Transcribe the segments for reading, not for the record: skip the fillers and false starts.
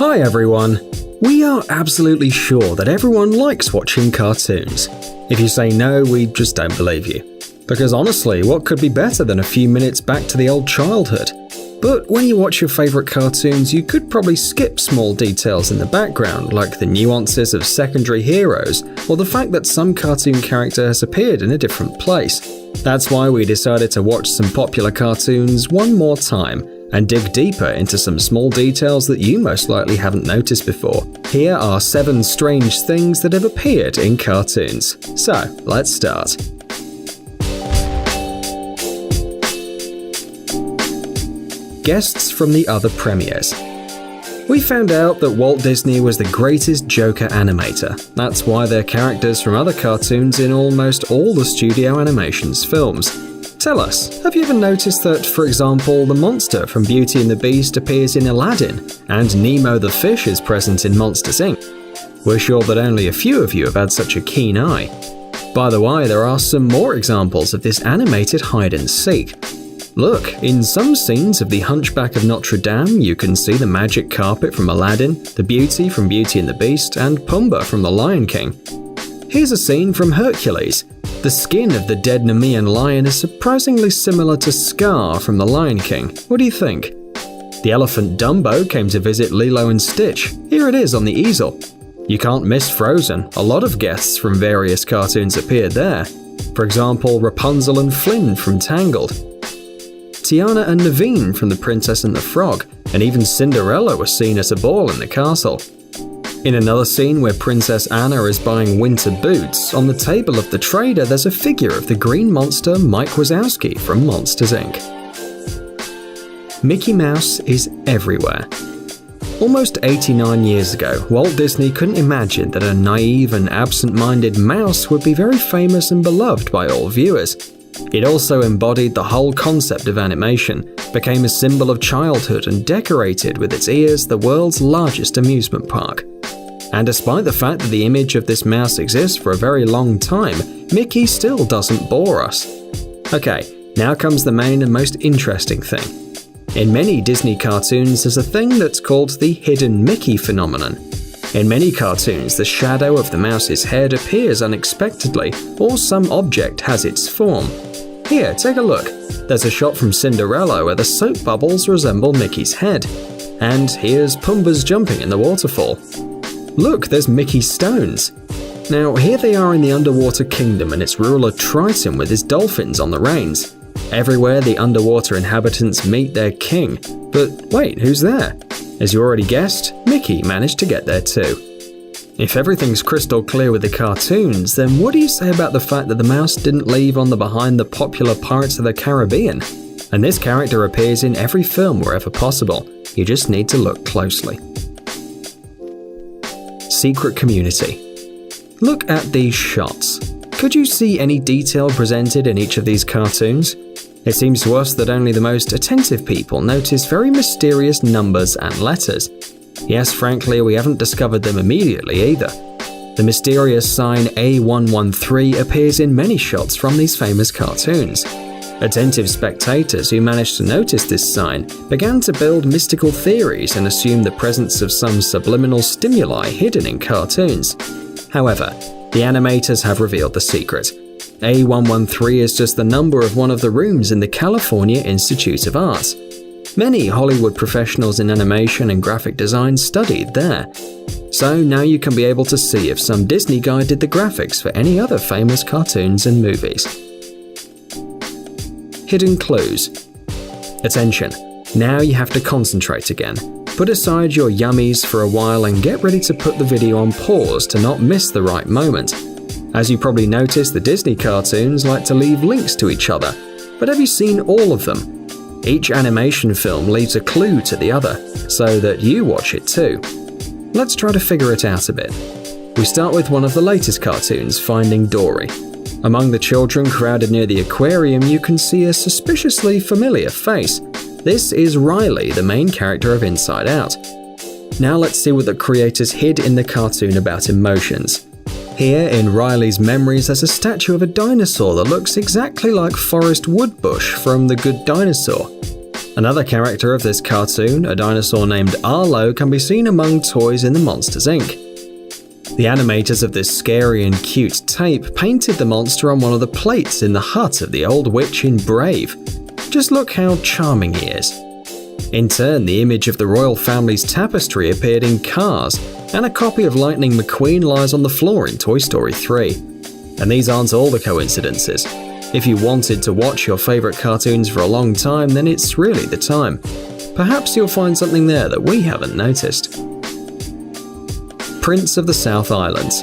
Hi everyone! We are absolutely sure that everyone likes watching cartoons. If you say no, we just don't believe you. Because honestly, what could be better than a few minutes back to the old childhood? But when you watch your favourite cartoons, you could probably skip small details in the background, like the nuances of secondary heroes, or the fact that some cartoon character has appeared in a different place. That's why we decided to watch some popular cartoons one more time, and dig deeper into some small details that you most likely haven't noticed before. Here are 7 strange things that have appeared in cartoons. So, let's start. Guests from the other premieres. We found out that Walt Disney was the greatest Joker animator. That's why there are characters from other cartoons in almost all the Studio Animations films. Tell us, have you ever noticed that, for example, the monster from Beauty and the Beast appears in Aladdin, and Nemo the fish is present in Monsters, Inc.? We're sure that only a few of you have had such a keen eye. By the way, there are some more examples of this animated hide-and-seek. Look, in some scenes of The Hunchback of Notre Dame, you can see the magic carpet from Aladdin, the Beauty from Beauty and the Beast, and Pumbaa from The Lion King. Here's a scene from Hercules. The skin of the dead Nemean lion is surprisingly similar to Scar from The Lion King. What do you think? The elephant Dumbo came to visit Lilo and Stitch. Here it is on the easel. You can't miss Frozen. A lot of guests from various cartoons appeared there. For example, Rapunzel and Flynn from Tangled, Tiana and Naveen from The Princess and the Frog, and even Cinderella was seen at a ball in the castle. In another scene where Princess Anna is buying winter boots, on the table of the trader there's a figure of the green monster Mike Wazowski from Monsters, Inc. Mickey Mouse is everywhere. Almost 89 years ago, Walt Disney couldn't imagine that a naive and absent-minded mouse would be very famous and beloved by all viewers. It also embodied the whole concept of animation, became a symbol of childhood, and decorated with its ears the world's largest amusement park. And despite the fact that the image of this mouse exists for a very long time, Mickey still doesn't bore us. Okay, now comes the main and most interesting thing. In many Disney cartoons, there's a thing that's called the hidden Mickey phenomenon. In many cartoons, the shadow of the mouse's head appears unexpectedly, or some object has its form. Here, take a look. There's a shot from Cinderella where the soap bubbles resemble Mickey's head. And here's Pumbaa's jumping in the waterfall. Look, there's Mickey's stones. Now, here they are in the underwater kingdom and its ruler Triton with his dolphins on the reins. Everywhere the underwater inhabitants meet their king. But wait, who's there? As you already guessed, Mickey managed to get there too. If everything's crystal clear with the cartoons, then what do you say about the fact that the mouse didn't leave on behind the popular Pirates of the Caribbean? And this character appears in every film wherever possible. You just need to look closely. Secret community. Look at these shots. Could you see any detail presented in each of these cartoons? It seems to us that only the most attentive people notice very mysterious numbers and letters. Yes, frankly, we haven't discovered them immediately either. The mysterious sign A113 appears in many shots from these famous cartoons. Attentive spectators who managed to notice this sign began to build mystical theories and assume the presence of some subliminal stimuli hidden in cartoons. However, the animators have revealed the secret. A113 is just the number of one of the rooms in the California Institute of Arts. Many Hollywood professionals in animation and graphic design studied there. So now you can be able to see if some Disney guy did the graphics for any other famous cartoons and movies. Hidden clues. Attention, now you have to concentrate again. Put aside your yummies for a while and get ready to put the video on pause to not miss the right moment. As you probably noticed, the Disney cartoons like to leave links to each other, but have you seen all of them? Each animation film leaves a clue to the other, so that you watch it too. Let's try to figure it out a bit. We start with one of the latest cartoons, Finding Dory. Among the children crowded near the aquarium, you can see a suspiciously familiar face. This is Riley, the main character of Inside Out. Now let's see what the creators hid in the cartoon about emotions. Here, in Riley's memories, there's a statue of a dinosaur that looks exactly like Forrest Woodbush from The Good Dinosaur. Another character of this cartoon, a dinosaur named Arlo, can be seen among toys in the Monsters, Inc. The animators of this scary and cute tape painted the monster on one of the plates in the hut of the old witch in Brave. Just look how charming he is. In turn, the image of the royal family's tapestry appeared in Cars, and a copy of Lightning McQueen lies on the floor in Toy Story 3. And these aren't all the coincidences. If you wanted to watch your favorite cartoons for a long time, then it's really the time. Perhaps you'll find something there that we haven't noticed. Prince of the South Islands.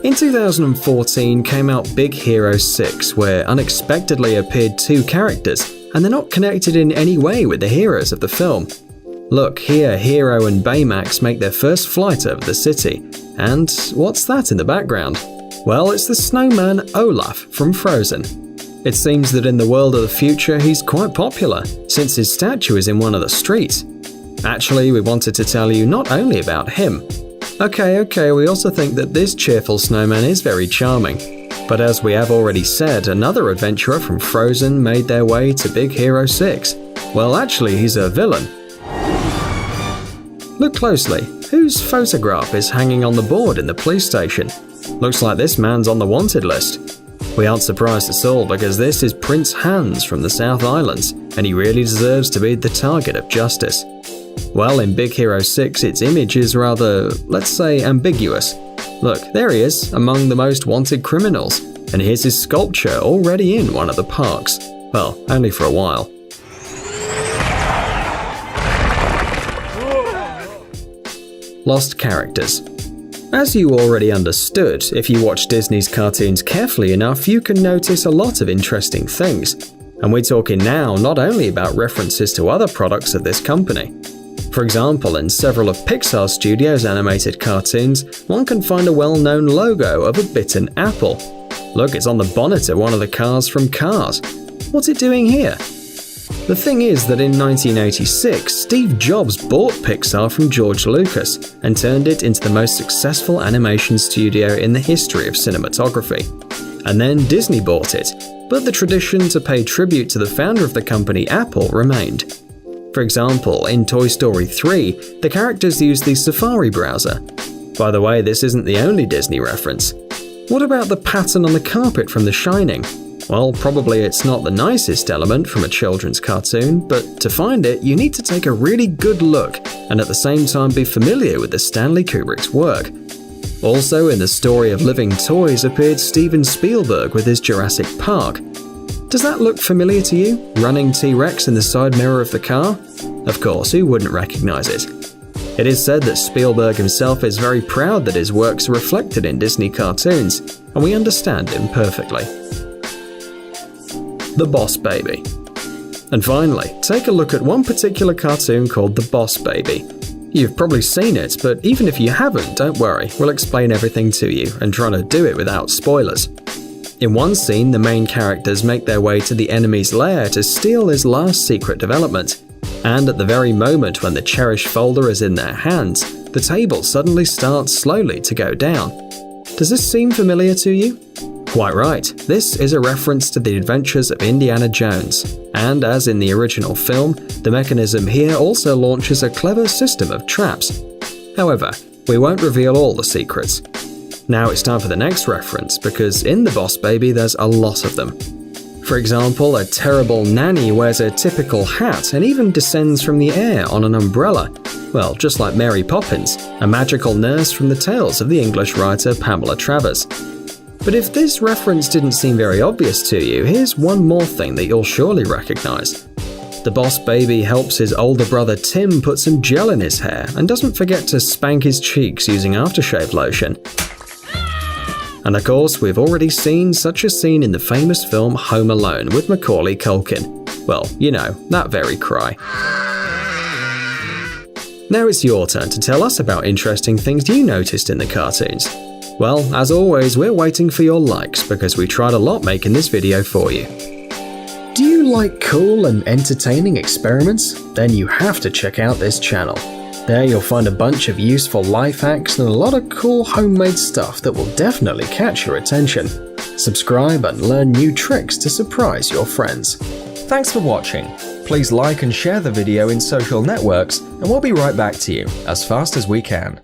In 2014 came out Big Hero 6, where unexpectedly appeared two characters, and they're not connected in any way with the heroes of the film. Look, here Hero and Baymax make their first flight over the city, and what's that in the background? Well, it's the snowman Olaf from Frozen. It seems that in the world of the future he's quite popular, since his statue is in one of the streets. Actually, we wanted to tell you not only about him. Okay, we also think that this cheerful snowman is very charming. But as we have already said, another adventurer from Frozen made their way to Big Hero 6. Well, actually, he's a villain. Look closely. Whose photograph is hanging on the board in the police station? Looks like this man's on the wanted list. We aren't surprised at all because this is Prince Hans from the South Islands, and he really deserves to be the target of justice. Well, in Big Hero 6, its image is rather, let's say, ambiguous. Look, there he is, among the most wanted criminals, and here's his sculpture already in one of the parks. Well, only for a while. Lost characters. As you already understood, if you watch Disney's cartoons carefully enough, you can notice a lot of interesting things. And we're talking now not only about references to other products of this company. For example, in several of Pixar Studios' animated cartoons, one can find a well-known logo of a bitten apple. Look, it's on the bonnet of one of the cars from Cars. What's it doing here? The thing is that in 1986, Steve Jobs bought Pixar from George Lucas and turned it into the most successful animation studio in the history of cinematography. And then Disney bought it, but the tradition to pay tribute to the founder of the company, Apple, remained. For example, in Toy Story 3, the characters use the Safari browser. By the way, this isn't the only Disney reference. What about the pattern on the carpet from The Shining? Well, probably it's not the nicest element from a children's cartoon, but to find it, you need to take a really good look and at the same time be familiar with the Stanley Kubrick's work. Also, in the story of Living Toys appeared Steven Spielberg with his Jurassic Park. Does that look familiar to you? Running T-Rex in the side mirror of the car? Of course, who wouldn't recognize it? It is said that Spielberg himself is very proud that his works are reflected in Disney cartoons, and we understand him perfectly. The Boss Baby. And finally, take a look at one particular cartoon called The Boss Baby. You've probably seen it, but even if you haven't, don't worry, we'll explain everything to you and try to do it without spoilers. In one scene, the main characters make their way to the enemy's lair to steal his last secret development. And at the very moment when the cherished folder is in their hands, the table suddenly starts slowly to go down. Does this seem familiar to you? Quite right, this is a reference to the adventures of Indiana Jones. And as in the original film, the mechanism here also launches a clever system of traps. However, we won't reveal all the secrets. Now it's time for the next reference, because in The Boss Baby there's a lot of them. For example, a terrible nanny wears a typical hat and even descends from the air on an umbrella. Well, just like Mary Poppins, a magical nurse from the tales of the English writer Pamela Travers. But if this reference didn't seem very obvious to you, here's one more thing that you'll surely recognize. The Boss Baby helps his older brother Tim put some gel in his hair and doesn't forget to spank his cheeks using aftershave lotion. And of course, we've already seen such a scene in the famous film Home Alone with Macaulay Culkin. Well, you know, that very cry. Now it's your turn to tell us about interesting things you noticed in the cartoons. Well, as always, we're waiting for your likes because we tried a lot making this video for you. Do you like cool and entertaining experiments? Then you have to check out this channel. There you'll find a bunch of useful life hacks and a lot of cool homemade stuff that will definitely catch your attention. Subscribe and learn new tricks to surprise your friends. Thanks for watching. please like and share the video in social networks, and we'll be right back to you as fast as we can.